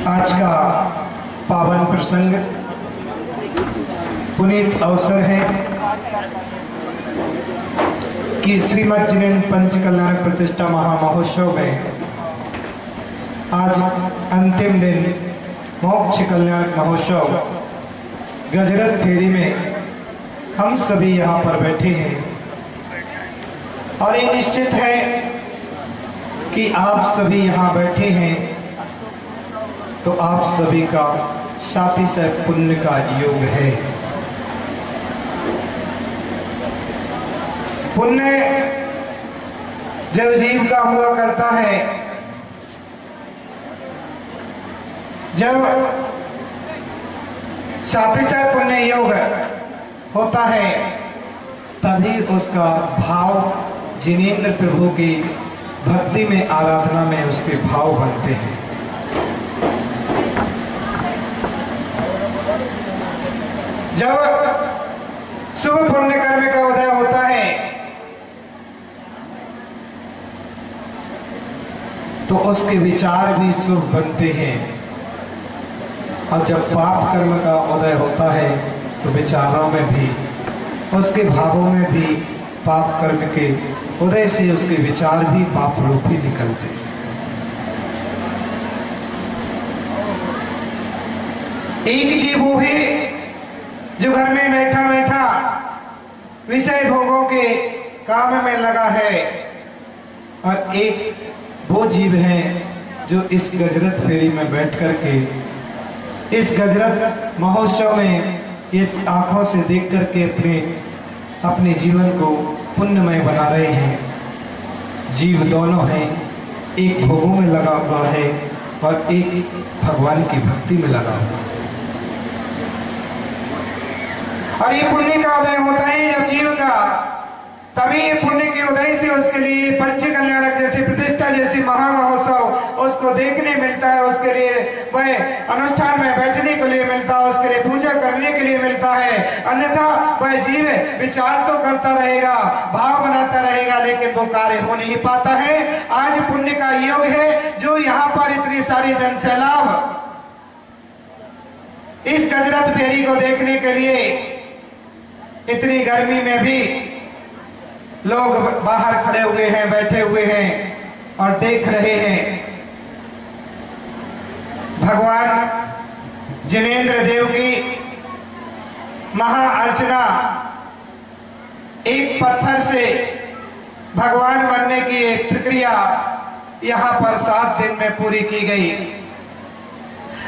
आज का पावन प्रसंग पुनीत अवसर है कि श्रीमद् जिनेन्द्र पंचकल्याण प्रतिष्ठा महामहोत्सव में आज अंतिम दिन मोक्ष कल्याण महोत्सव गजरत फेरी में हम सभी यहाँ पर बैठे हैं और ये निश्चित है कि आप सभी यहाँ बैठे हैं तो आप सभी का साथी से पुण्य का योग है। पुण्य जब जीव का हुआ करता है, जब साथी से पुण्य योग होता है तभी उसका भाव जिनेन्द्र प्रभु की भक्ति में आराधना में उसके भाव बनते हैं। जब शुभ पुण्य कर्म का उदय होता है तो उसके विचार भी शुभ बनते हैं और जब पाप कर्म का उदय होता है तो विचारों में भी उसके भावों में भी पाप कर्म के उदय से उसके विचार भी पाप रूपी निकलते हैं। एक जीव वो है जो घर में बैठा बैठा विषय भोगों के काम में लगा है और एक वो जीव है जो इस गजरत फेरी में बैठ करके इस गजरत महोत्सव में इस आंखों से देख करके अपने जीवन को पुण्यमय बना रहे हैं। जीव दोनों हैं, एक भोगों में लगा हुआ है और एक भगवान की भक्ति में लगा हुआ है। और ये पुण्य का उदय होता है जब जीव का, तभी ये पुण्य के उदय से उसके लिए पंच कल्याणक जैसी प्रतिष्ठा जैसी महामहोत्सव उसको देखने मिलता है, उसके लिए वह अनुष्ठान में बैठने के लिए मिलता है, उसके लिए पूजा करने के लिए मिलता है। अन्यथा वह जीव विचार तो करता रहेगा, भाव बनाता रहेगा, लेकिन वो कार्य हो नहीं पाता है। आज पुण्य का योग है जो यहाँ पर इतनी सारी जन सैलाब इस गजरत फेरी को देखने के लिए, इतनी गर्मी में भी लोग बाहर खड़े हुए हैं, बैठे हुए हैं और देख रहे हैं। भगवान जिनेन्द्र देव की महा अर्चना, एक पत्थर से भगवान बनने की एक प्रक्रिया यहाँ पर 7 दिन में पूरी की गई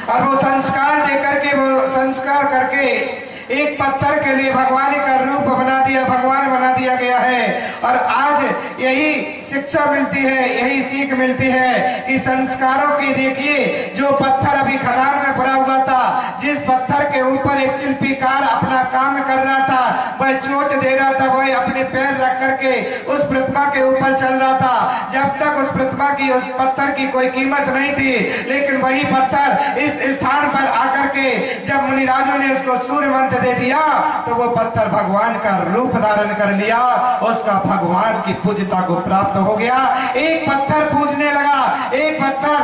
और वो संस्कार देकर के, वो संस्कार करके एक पत्थर के लिए भगवान का रूप बना दिया, भगवान बना दिया गया है। और आज यही शिक्षा मिलती है, यही सीख मिलती है कि संस्कारों की देखिए, जो पत्थर अभी खदान में पड़ा हुआ था, जिस पत्थर के ऊपर एक शिल्पीकार अपना काम कर रहा था, वह चोट दे रहा था, वह अपने पैर रख करके उस प्रतिमा के ऊपर चल रहा था। जब तक उस प्रतिमा की, उस पत्थर की कोई कीमत नहीं थी, लेकिन वही पत्थर इस स्थान पर आकर के जब मुनिराजों ने उसको सूर्य मंत्र दे दिया तो वो पत्थर भगवान का रूप धारण कर लिया, उसका भगवान की पूज्यता को प्राप्त हो गया। एक पत्थर पूजने लगा, एक पत्थर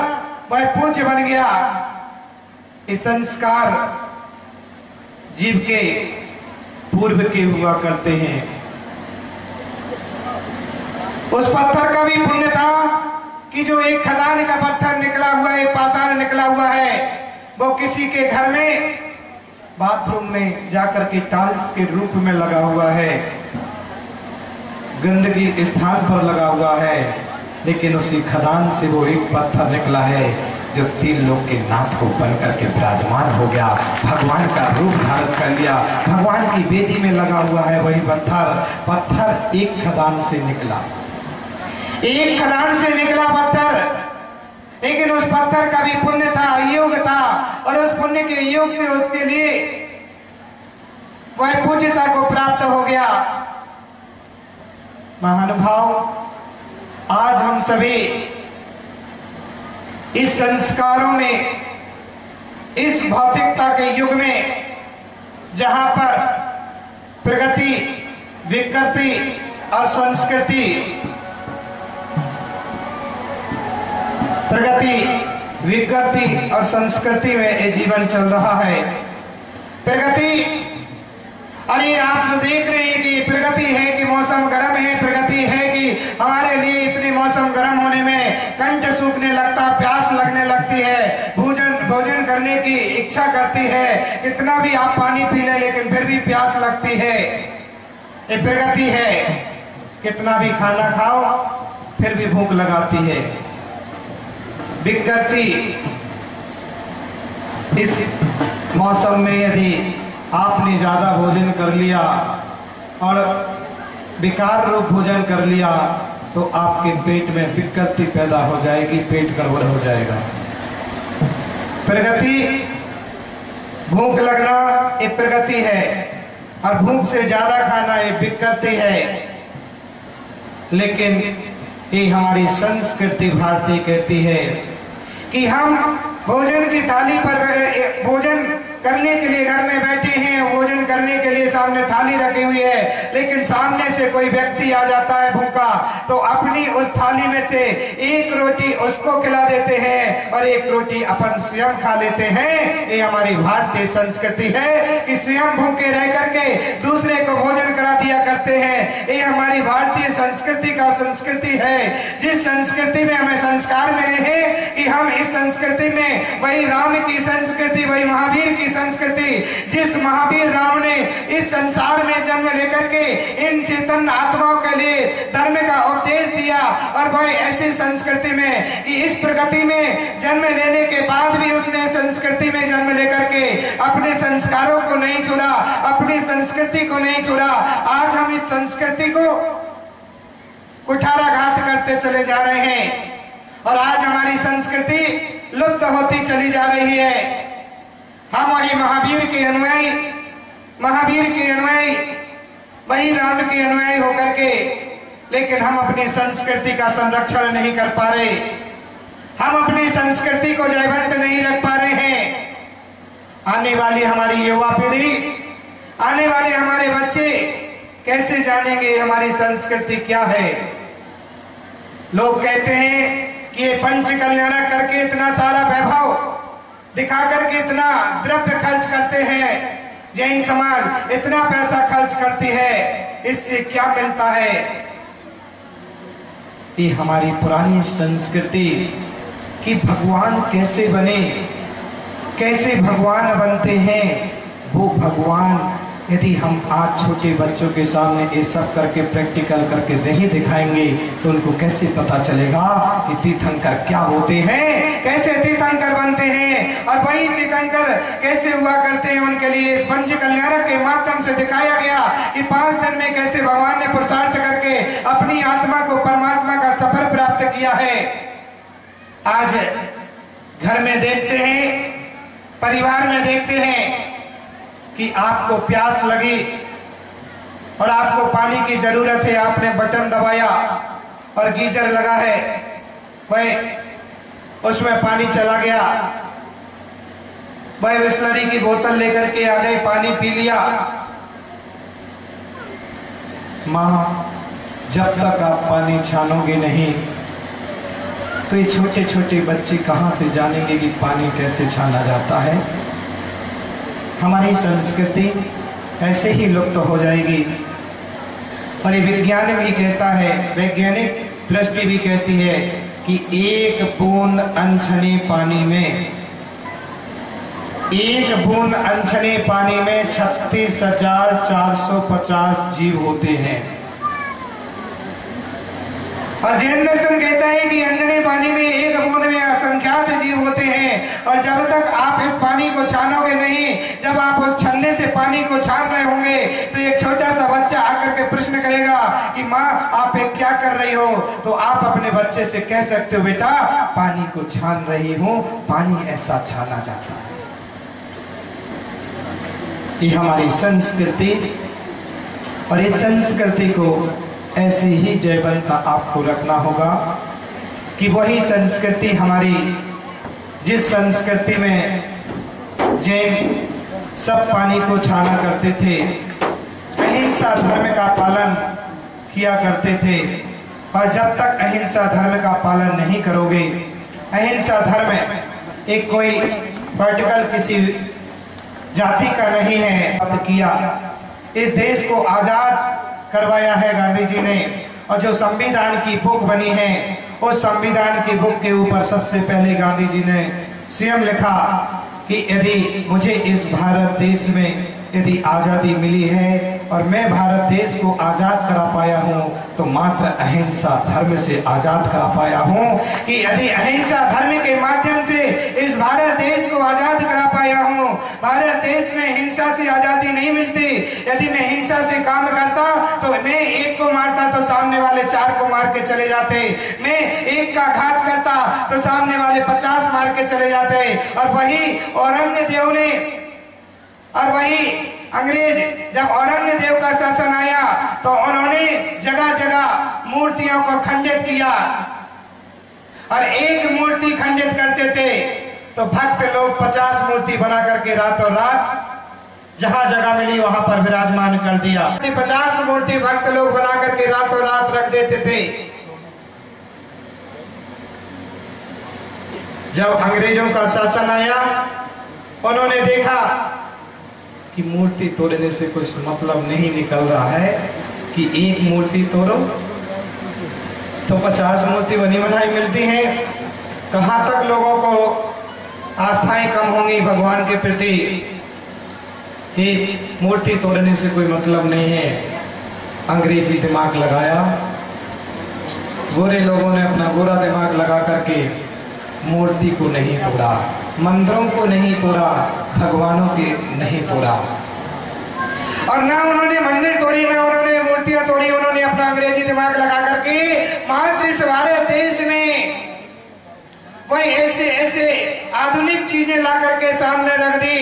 वह पूज्य बन गया। इस संस्कार जीव के पूर्व के हुआ करते हैं। उस पत्थर का भी पुण्य था कि जो एक खदान का पत्थर निकला हुआ है, पाषाण निकला हुआ है, वो किसी के घर में बाथरूम में जाकर के टाइल्स के रूप में लगा हुआ है, गंदगी स्थान पर लगा हुआ है, लेकिन उसी खदान से वो एक पत्थर निकला है जो 3 लोग के नाथ को बन करके विराजमान हो गया, भगवान का रूप धारण कर लिया, भगवान की वेदी में लगा हुआ है। वही पत्थर एक खदान से निकला, एक खदान से निकला पत्थर, लेकिन उस पत्थर का भी पुण्य था, योग था, और उस पुण्य के योग से उसके लिए वह पूज्यता को प्राप्त हो गया। महानुभाव, आज हम सभी इस संस्कारों में, इस भौतिकता के युग में, जहां पर प्रगति, विकृति और संस्कृति, प्रगति विकृति और संस्कृति में ये जीवन चल रहा है। प्रगति, अरे आप जो देख रहे हैं कि प्रगति है कि मौसम गर्म है, प्रगति है कि हमारे लिए इतनी मौसम गर्म होने में कंठ सूखने लगता, प्यास लगने लगती है, भोजन करने की इच्छा करती है, कितना भी आप पानी पी लें लेकिन फिर भी प्यास लगती है, ये प्रगति है। कितना भी खाना खाओ फिर भी भूख लगाती है। विकृति, इस मौसम में यदि आपने ज्यादा भोजन कर लिया और विकार रूप भोजन कर लिया तो आपके पेट में विकृति पैदा हो जाएगी, पेट गड़बड़ हो जाएगा। प्रगति, भूख लगना ये प्रगति है और भूख से ज्यादा खाना ये विकृति है। लेकिन ये हमारी संस्कृति भारतीय कहती है कि हम भोजन की थाली पर भोजन करने के लिए घर में बैठे हैं, भोजन करने के लिए सामने थाली रखी हुई है, लेकिन सामने से कोई व्यक्ति आ जाता है भूखा तो अपनी उस थाली में से एक रोटी उसको खिला देते हैं और एक रोटी अपन स्वयं खा लेते हैं। ये हमारी भारतीय संस्कृति है कि स्वयं भूखे रह करके दूसरे को भोजन करा दिया करते हैं। ये हमारी भारतीय संस्कृति का संस्कृति है, जिस संस्कृति में हमें संस्कार मिले हैं कि हम इस संस्कृति में वही राम की संस्कृति, वही महावीर की संस्कृति, जिस महावीर राम ने इस संसार में जन्म लेकर के इन चेतन आत्माओं के लिए धर्म का उपदेश दिया, और वह ऐसी संस्कृति में कि इस प्रगति में जन्म लेने के बाद भी उसने संस्कृति में जन्म लेकर के अपने संस्कारों को नहीं छोड़ा, अपनी संस्कृति को नहीं छोड़ा। आज हम इस संस्कृति को कुठाराघात करते चले जा रहे हैं और आज हमारी संस्कृति लुप्त होती चली जा रही है। हम वही महावीर के अनुयायी, वही राम के अनुयायी होकर के, लेकिन हम अपनी संस्कृति का संरक्षण नहीं कर पा रहे, हम अपनी संस्कृति को जयवंत नहीं रख पा रहे हैं। आने वाली हमारी युवा पीढ़ी, आने वाले हमारे बच्चे कैसे जानेंगे हमारी संस्कृति क्या है। लोग कहते हैं कि ये पंच कल्याण करके इतना सारा वैभव दिखा करके इतना द्रव्य खर्च करते हैं, जैन समाज इतना पैसा खर्च करती है, इससे क्या मिलता है। ये हमारी पुरानी संस्कृति कि भगवान कैसे बने, कैसे भगवान बनते हैं, वो भगवान यदि हम आज छोटे बच्चों के सामने ये सब करके प्रैक्टिकल करके नहीं दिखाएंगे तो उनको कैसे पता चलेगा कि तीर्थंकर क्या होते हैं, कैसे तीर्थंकर बनते हैं, और वही तीर्थंकर कैसे हुआ करते हैं। उनके लिए इस पंच कल्याण के माध्यम से दिखाया गया कि 5 दिन में कैसे भगवान ने पुरुषार्थ करके अपनी आत्मा को परमात्मा का सफर प्राप्त किया है। आज घर में देखते हैं, परिवार में देखते हैं कि आपको प्यास लगी और आपको पानी की जरूरत है, आपने बटन दबाया और गीजर लगा है, वह उसमें पानी चला गया, वह बिस्लरी की बोतल लेकर के आ गए, पानी पी लिया। माँ, जब तक आप पानी छानोगे नहीं तो ये छोटे छोटे बच्चे कहाँ से जानेंगे कि पानी कैसे छाना जाता है। हमारी संस्कृति ऐसे ही लुप्त हो जाएगी। और ये विज्ञान भी कहता है, वैज्ञानिक दृष्टि भी कहती है कि एक बूंद अनछने पानी में, एक बूंद अनछने पानी में 36,450 जीव होते हैं। और जैन दर्शन कहता है कि अनछने पानी में एक बूंद में असंख्यात जीव होते हैं, और जब तक आप इस पानी को छानोगे नहीं, जब आप उस छन्ने से पानी को छान रहे होंगे तो एक छोटा सा बच्चा आकर के प्रश्न करेगा कि माँ आप एक क्या कर रही हो, तो आप अपने बच्चे से कह सकते हो बेटा पानी को छान रही हूँ, पानी ऐसा छाना जाता है। ये हमारी संस्कृति, और इस संस्कृति को ऐसे ही जयवंत आपको रखना होगा कि वही संस्कृति हमारी, जिस संस्कृति में जैन सब पानी को छाना करते थे, अहिंसा धर्म का पालन किया करते थे। और जब तक अहिंसा धर्म का पालन नहीं करोगे, अहिंसा धर्म एक कोई वर्टिकल किसी जाति का नहीं है किया। इस देश को आजाद करवाया है गांधी जी ने। और जो संविधान की बुक बनी है उस संविधान की बुक के ऊपर सबसे पहले गांधी जी ने स्वयं लिखा कि यदि मुझे इस भारत देश में यदि आजादी मिली है और मैं भारत देश को आजाद करा पाया हूँ तो मात्र अहिंसा धर्म से आजाद करा पाया हूँ। कि यदि अहिंसा धर्म के माध्यम से इस भारत देश को आजाद करा पाया हूँ। भारत देश में हिंसा से आजादी नहीं मिलती। यदि मैं हिंसा से काम करता तो मैं एक को मारता तो सामने वाले 4 को मार के चले जाते। मैं एक का घात करता तो सामने वाले 50 मार के चले जाते। और वही औरंगजेब ने और वही अंग्रेज जब औरंगजेब का शासन आया तो उन्होंने जगह जगह मूर्तियों को खंडित किया। और एक मूर्ति खंडित करते थे तो भक्त लोग 50 मूर्ति बना करके रातों रात जहां जगह मिली वहां पर विराजमान कर दिया। 50 मूर्ति भक्त लोग बना करके रातों रात रख देते थे। जब अंग्रेजों का शासन आया उन्होंने देखा कि मूर्ति तोड़ने से कुछ मतलब नहीं निकल रहा है कि एक मूर्ति तोड़ो तो 50 मूर्ति बनी बनाई मिलती हैं। कहां तक लोगों को आस्थाएं कम होंगी भगवान के प्रति कि मूर्ति तोड़ने से कोई मतलब नहीं है। अंग्रेजी दिमाग लगाया, गोरे लोगों ने अपना गोरा दिमाग लगा करके मूर्ति को नहीं तोड़ा, मंदिरों को नहीं तोड़ा, भगवानों के नहीं तोड़ा। और ना उन्होंने मंदिर तोड़ी ना उन्होंने मूर्तियां तोड़ी। उन्होंने अपना अंग्रेजी दिमाग लगा करके मात्र इस भारत देश में वही ऐसे ऐसे आधुनिक चीजें ला करके सामने रख दी।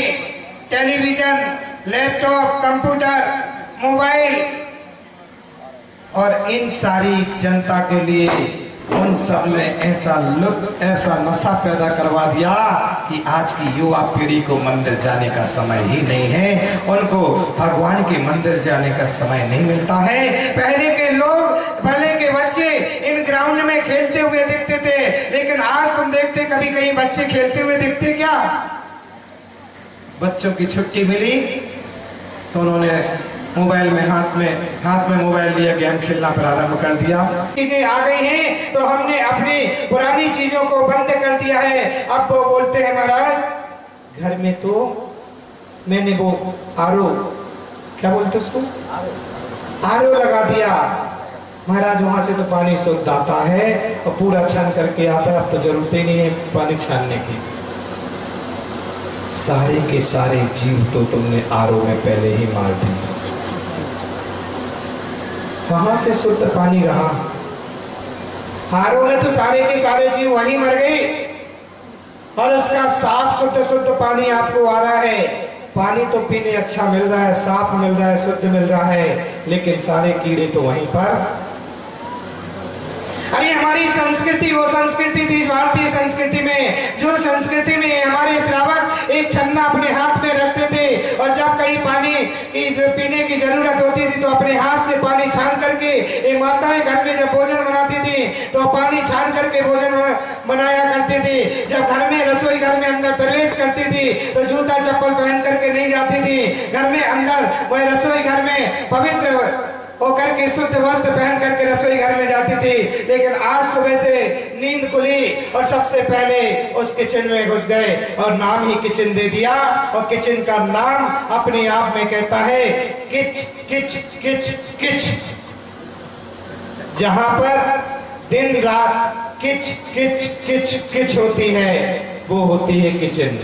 टेलीविजन, लैपटॉप, कंप्यूटर, मोबाइल, और इन सारी जनता के लिए उन सब ने ऐसा लुत्फ, ऐसा नशा पैदा करवा दिया कि आज की युवा पीढ़ी को मंदिर जाने का समय ही नहीं है। उनको भगवान के मंदिर जाने का समय नहीं मिलता है। पहले के लोग, पहले के बच्चे इन ग्राउंड में खेलते हुए दिखते थे, लेकिन आज तुम देखते कभी कहीं बच्चे खेलते हुए दिखते क्या? बच्चों की छुट्टी मिली तो उन्होंने मोबाइल में हाथ में मोबाइल लिया, गेम खेलना प्रारंभ कर दिया। चीजें आ गई हैं तो हमने अपनी पुरानी चीजों को बंद कर दिया है। अब वो बोलते हैं महाराज घर में तो मैंने वो आरओ, क्या बोलते उसको, आरओ लगा दिया महाराज, वहां से तो पानी शुद्ध आता है और पूरा छान करके आता है। अब तो जरूरत ही नहीं है पानी छानने की। सारे के सारे जीव तो तुमने आरओ में पहले ही मार दिए। वहां से शुद्ध पानी रहा? आरओ में तो सारे के सारे जीव वहीं मर गए और उसका साफ शुद्ध पानी आपको आ रहा है। पानी तो पीने अच्छा मिल रहा है, साफ मिल रहा है, शुद्ध मिल रहा है, लेकिन सारे कीड़े तो वहीं पर। अरे हमारी संस्कृति वो संस्कृति थी भारतीय संस्कृति में, जो संस्कृति में हमारे श्रावक एक छन्ना अपने हाथ में रखते थे और जब कहीं पानी की पीने की जरूरत होती थी तो अपने हाथ से पानी छान करके, एक माताएं घर में जब भोजन बनाती थी तो पानी छान करके भोजन बनाया करती थी। जब घर में रसोई घर में अंदर प्रवेश करती थी तो जूता चप्पल पहन करके नहीं जाती थी। घर में अंदर वह रसोई घर में पवित्र होकर के शुद्ध वस्त्र पहन करके रसोई घर में जाती थी। लेकिन आज सुबह से नींद खुली और सबसे पहले उस किचन में घुस गए और नाम ही किचन दे दिया। और किचन का नाम अपने आप में कहता है किच किच किच किच। जहां पर दिन रात किच किच किच किच होती है वो होती है किचन।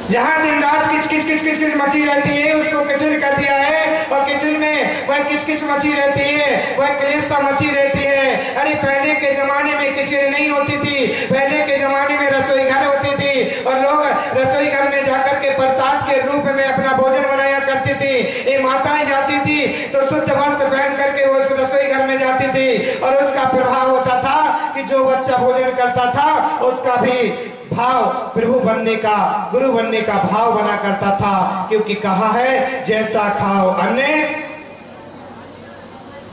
जहां दिन रात किच किच किच किच किच मची रहती है उसको किचन कर दिया है। और किचन में वह किच किच मची रहती है, वह क्लेशता मची रहती है। अरे पहले के जमाने में किचन नहीं होती थी, पहले के जमाने में रसोई घर होती थी और लोग रसोई घर में जाकर के प्रसाद के रूप में अपना भोजन बनाया करती थी। ये माताएं जाती थी तो शुद्ध वस्त्र पहन करके वो रसोई घर में जाती थी और उसका प्रभाव होता था कि जो बच्चा भोजन करता था उसका भी भाव प्रभु बनने का, गुरु बनने का भाव बना करता था। क्योंकि कहा है जैसा खाओ अन्न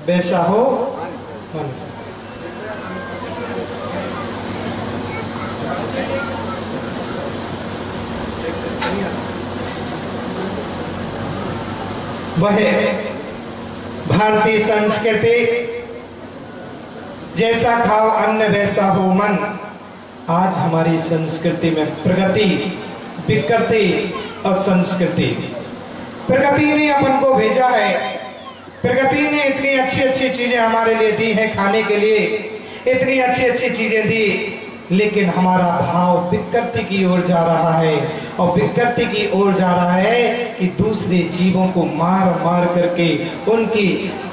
वैसा हो मन। वह भारतीय संस्कृति, जैसा खाओ अन्न वैसा हो मन। आज हमारी संस्कृति में प्रगति, विकृति और संस्कृति। प्रगति ने अपन को भेजा है, प्रगति ने इतनी अच्छी अच्छी चीजें हमारे लिए दी हैं, खाने के लिए इतनी अच्छी अच्छी चीजें दी, लेकिन हमारा भाव विकृति की ओर जा रहा है। और विकृति की ओर जा रहा है कि दूसरे जीवों को मार मार करके उनकी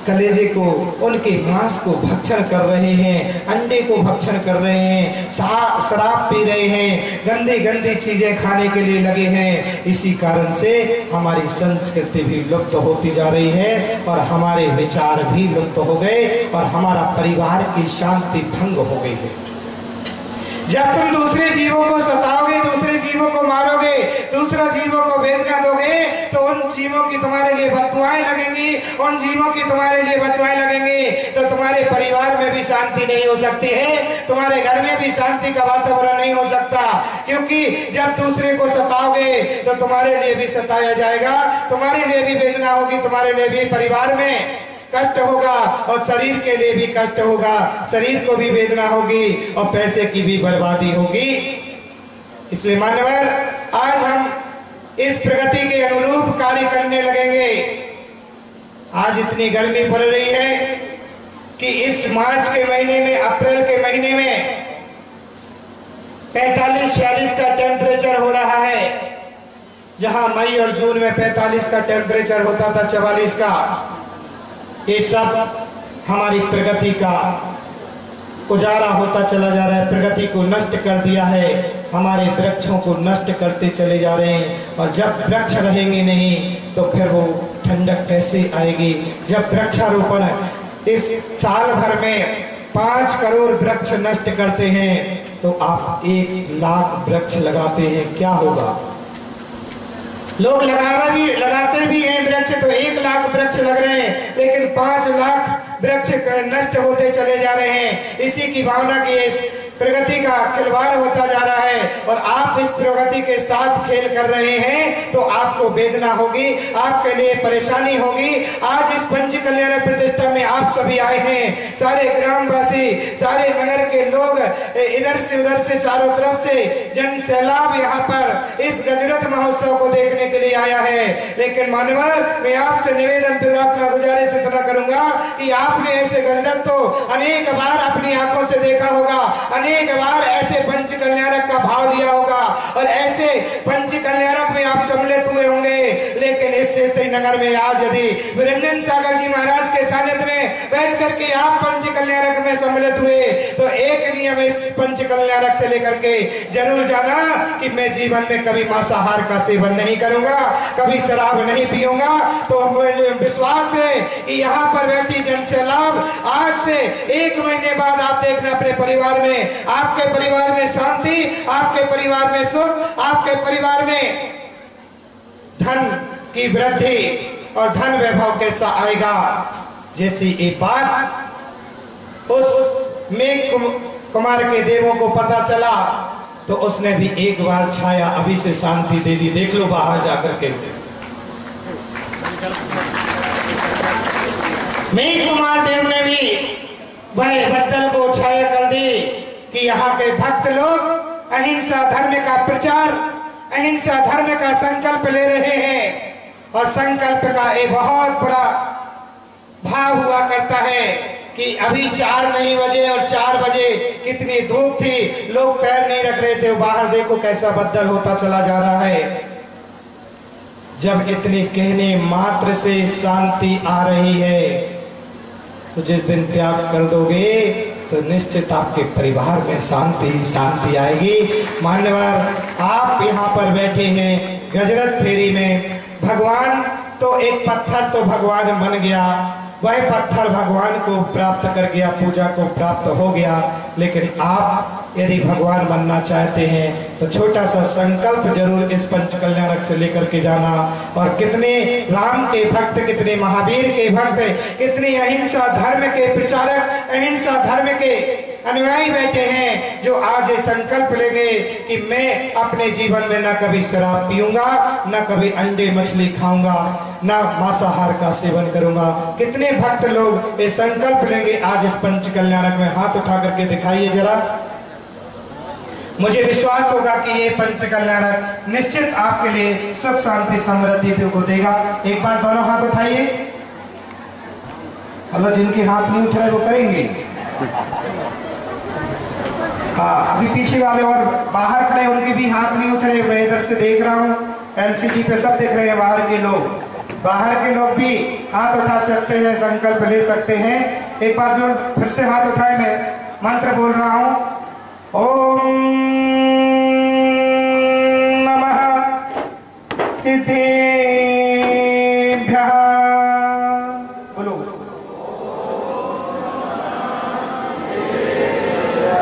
कलेजे को, उनके मांस को भक्षण कर रहे हैं, अंडे को भक्षण कर रहे हैं, शराब पी रहे हैं, गंदी गंदी चीजें खाने के लिए लगे हैं। इसी कारण से हमारी संस्कृति भी लुप्त होती जा रही है और हमारे विचार भी लुप्त हो गए और हमारा परिवार की शांति भंग हो गई है। जब तुम दूसरे जीवों को सताओगे, दूसरे जीवों को मारोगे, दूसरे जीवों को वेदना दोगे, तो उन जीवों की तुम्हारे लिए बददुआएं लगेंगी, उन जीवों की तुम्हारे लिए बददुआएं लगेंगी, तो तुम्हारे परिवार में भी शांति नहीं हो सकती है, तुम्हारे घर में भी शांति का वातावरण नहीं हो सकता। क्योंकि जब दूसरे को सताओगे तो तुम्हारे लिए भी सताया जाएगा, तुम्हारे लिए भी वेदना होगी, तुम्हारे लिए भी परिवार में कष्ट होगा और शरीर के लिए भी कष्ट होगा, शरीर को भी वेदना होगी और पैसे की भी बर्बादी होगी। इसलिए मान्यवर, आज हम इस प्रगति के अनुरूप कार्य करने लगेंगे। आज इतनी गर्मी पड़ रही है कि इस मार्च के महीने में, अप्रैल के महीने में 45-46 का टेम्परेचर हो रहा है, जहां मई और जून में 45 का टेम्परेचर होता था, 44 का। ये सब हमारी प्रगति का उजाला होता चला जा रहा है, प्रगति को नष्ट कर दिया है, हमारे वृक्षों को नष्ट करते चले जा रहे हैं। और जब वृक्ष रहेंगे नहीं तो फिर वो ठंडक कैसे आएगी? जब वृक्षारोपण इस साल भर में 5 करोड़ वृक्ष नष्ट करते हैं तो आप 1 लाख वृक्ष लगाते हैं, क्या होगा? लोग लगाते भी हैं वृक्ष, तो 1 लाख वृक्ष लग रहे हैं, लेकिन 5 लाख वृक्ष नष्ट होते चले जा रहे हैं। इसी की भावना की प्रगति का खिलवाड़ होता जा रहा है और आप इस प्रगति के साथ खेल कर रहे हैं तो आपको वेदना होगी, आपके लिए परेशानी होगी। आज इस पंच कल्याण प्रतिष्ठा में आप सभी आए हैं, सारे ग्रामवासी, सारे नगर के लोग, इधर से उधर से चारों तरफ से जन सैलाब यहाँ पर इस गजरत महोत्सव को देखने के लिए आया है। लेकिन मानवर, मैं आपसे निवेदन, प्रार्थना, गुजारिश इतना करूंगा कि आपने ऐसे गजरत तो अनेक बार अपनी आंखों से देखा होगा, अनेक बार ऐसे पंच कल्याणक का भाव लिया होगा और ऐसे पंच कल्याणक में आप सम्मिलित हुए होंगे। लेकिन इससे श्रीनगर में आज यदि वीरेंद्र सागर जी महाराज के सानिध्य में बैठ करके आप पंच कल्याणक में सम्मिलित हुए तो एक नियम इस पंच कल्याणक से लेकर के जरूर जाना कि मैं जीवन में कभी मांसाहार का सेवन नहीं करूंगा, कभी शराब नहीं पीऊंगा। तो मुझे विश्वास है कि यहाँ पर बैठी जन सैलाब आज से 1 महीने बाद आप देखना अपने परिवार में, आपके परिवार में शांति, आपके परिवार में सुख, आपके परिवार में धन की वृद्धि और धन वैभव कैसा आएगा। जैसे ये बात उस मेघ कुमार के देवों को पता चला तो उसने भी एक बार छाया अभी से शांति दे दी। देख लो बाहर जाकर के, मेघ कुमार देव ने भी वह बद्दल को छाया कर दी कि यहाँ के भक्त लोग अहिंसा धर्म का प्रचार, अहिंसा धर्म का संकल्प ले रहे हैं। और संकल्प का एक बहुत बड़ा भाव हुआ करता है कि अभी 4 नहीं बजे और 4 बजे कितनी धूप थी, लोग पैर नहीं रख रहे थे, बाहर देखो कैसा बद्दल होता चला जा रहा है। जब इतने कहने मात्र से शांति आ रही है तो जिस दिन त्याग कर दोगे तो निश्चित आपके परिवार में शांति ही शांति आएगी। मान्यवर, आप यहाँ पर बैठे हैं गजरत फेरी में, भगवान तो एक पत्थर तो भगवान बन गया, वह पत्थर भगवान को प्राप्त कर गया, पूजा को प्राप्त हो गया, लेकिन आप यदि भगवान बनना चाहते हैं तो छोटा सा संकल्प जरूर इस पंचकल्याणक से लेकर के जाना। और कितने राम के भक्त, कितने महावीर के भक्त, कितने अहिंसा धर्म के प्रचारक, अहिंसा धर्म के अनुयायी बैठे हैं जो आज ये संकल्प लेंगे कि मैं अपने जीवन में न कभी शराब पीऊंगा, न कभी अंडे मछली खाऊंगा, न मांसाहार का सेवन करूंगा। कितने भक्त लोग ये संकल्प लेंगे आज इस पंचकल्याणक में? हाथ उठा करके दिखाइए जरा। मुझे विश्वास होगा कि ये पंचकल्याणक निश्चित आपके लिए सुख शांति समृद्धि को देगा। एक बार दोनों हाथ उठाइए। अगर जिनके हाथ नहीं उठ रहे वो करेंगे। हाँ, अभी पीछे वाले और बाहर खड़े उनके भी हाथ नहीं उठ रहे। मैं इधर से देख रहा हूँ, एलसीडी पे सब देख रहे हैं। बाहर के लोग भी हाथ उठा सकते हैं, संकल्प ले सकते हैं। एक बार जो फिर से हाथ उठाए, मैं मंत्र बोल रहा हूँ। ओम नमः सिद्धेभ्यः। बोलो।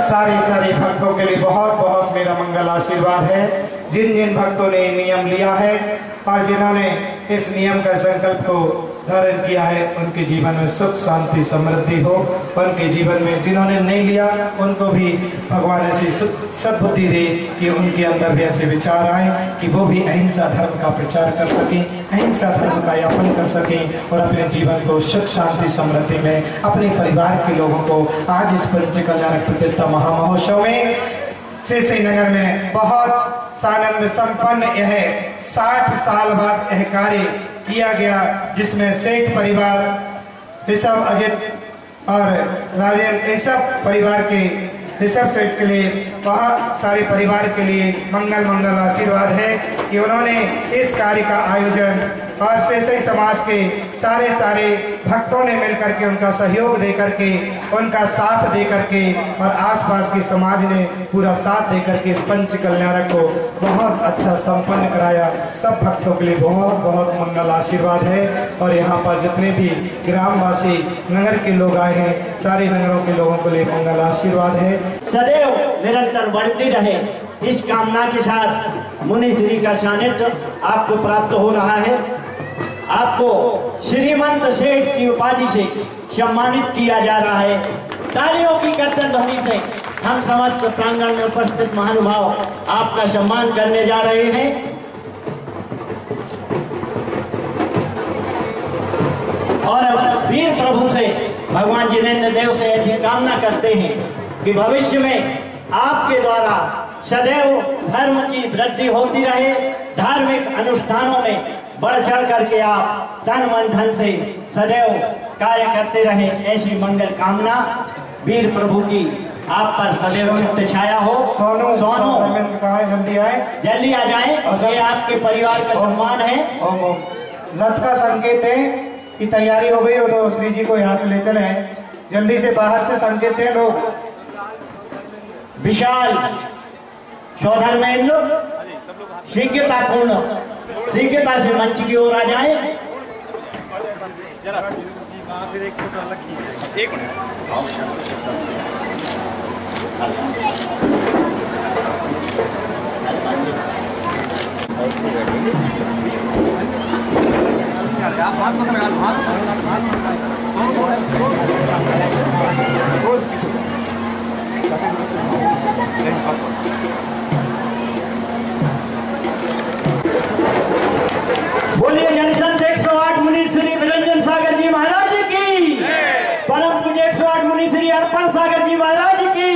सारे भक्तों के लिए बहुत बहुत मेरा मंगल आशीर्वाद है। जिन जिन भक्तों ने नियम लिया है और जिन्होंने इस नियम का संकल्प को धारण किया है, उनके जीवन में सुख शांति समृद्धि हो। उनके जीवन में जिन्होंने नहीं लिया उनको भी भगवान ऐसी सद्बुद्धि दे कि उनके अंदर भी ऐसे विचार आए कि वो भी अहिंसा धर्म का प्रचार कर सकें, अहिंसा धर्म का यापन कर सकें और अपने जीवन को सुख शांति समृद्धि में अपने परिवार के लोगों को आज इस पंचकल्याणक प्रतिष्ठा महामहोत्सव में श्रीनगर में बहुत आनंद संपन्न यह 60 साल बाद यह कार्य किया गया, जिसमें सेठ परिवार, ऋषभ, अजित और राजेंद्र, सब परिवार के ऋषभ सेठ के लिए बहुत सारे परिवार के लिए मंगल आशीर्वाद है कि उन्होंने इस कार्य का आयोजन और शेषई समाज के सारे भक्तों ने मिलकर के उनका सहयोग दे करके, उनका साथ दे करके और आसपास के समाज ने पूरा साथ दे करके इस पंचकल्याणक को बहुत अच्छा संपन्न कराया। सब भक्तों के लिए बहुत बहुत मंगल आशीर्वाद है। और यहाँ पर जितने भी ग्रामवासी नगर के लोग आए हैं, सारे नगरों के लोगों के लिए मंगल आशीर्वाद है। सदैव निरंतर बढ़ती रहे, इस कामना के साथ मुनि श्री का सानिध्य आपको प्राप्त हो रहा है। आपको श्रीमंत सेठ की उपाधि से सम्मानित किया जा रहा है। तालियों की कर्तन ध्वनि से हम समस्त प्रांगण में उपस्थित महानुभाव आपका सम्मान करने जा रहे हैं। और अब वीर प्रभु से, भगवान जिनेंद्र देव से ऐसी कामना करते हैं कि भविष्य में आपके द्वारा सदैव धर्म की वृद्धि होती रहे, धार्मिक अनुष्ठानों में बढ़ चढ़ करके आप तन मन धन से सदैव कार्य करते रहे। ऐसी मंगल कामना वीर प्रभु की आप पर सदैव चित्त छाया हो। सोनू कहाँ जल्दी आए, जल्दी आ जाए। ये आपके परिवार का सम्मान है। रथ का संकेत है कि तैयारी हो गई हो तो श्री जी को यहाँ से ले चले, जल्दी से बाहर से संकेत है लोग। विशाल सौधर्मेंद्र शीघ्रता से मंच की ओर आ जाए। बोलिए जनसंघ 108 मुनि श्री विरंजन सागर जी महाराज की, परम पूज्य 108 मुनि श्री अर्पण सागर जी महाराज की,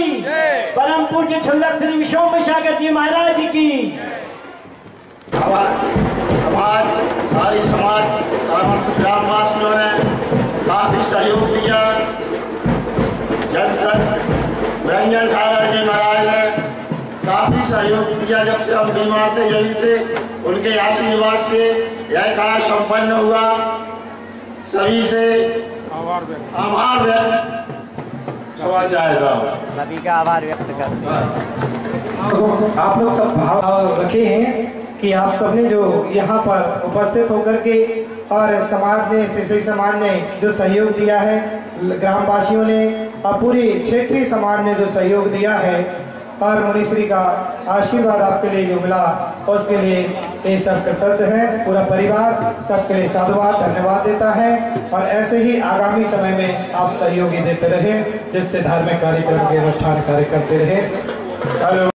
परम पूज्य छुल्लक श्री विश्व सागर जी महाराज की। समाज समस्त ग्रामवासियों ने काफी सहयोग दिया। जनसंघ विरंजन सागर जी महाराज ने काफी सहयोग दिया। जब से हम बीमार थे, यही से उनके आशीर्वाद से यह कार्य संपन्न हुआ। सभी से आभार व्यक्त करना चाहता हूँ। सभी का आभार व्यक्त करते हैं। आप लोग सब भाव रखे हैं कि आप सबने जो यहाँ पर उपस्थित होकर के और समाज ने, शेषई समाज ने जो सहयोग दिया है, ग्रामवासियों ने और पूरी क्षेत्रीय समाज ने जो सहयोग दिया है, और मुनीश्री का आशीर्वाद आपके लिए जो मिला उसके लिए ये सब कृतज्ञ है। पूरा परिवार सबके लिए साधुवाद धन्यवाद देता है और ऐसे ही आगामी समय में आप सहयोगी देते रहे जिससे धार्मिक कार्यक्रम के अनुष्ठान कार्य करते रहे।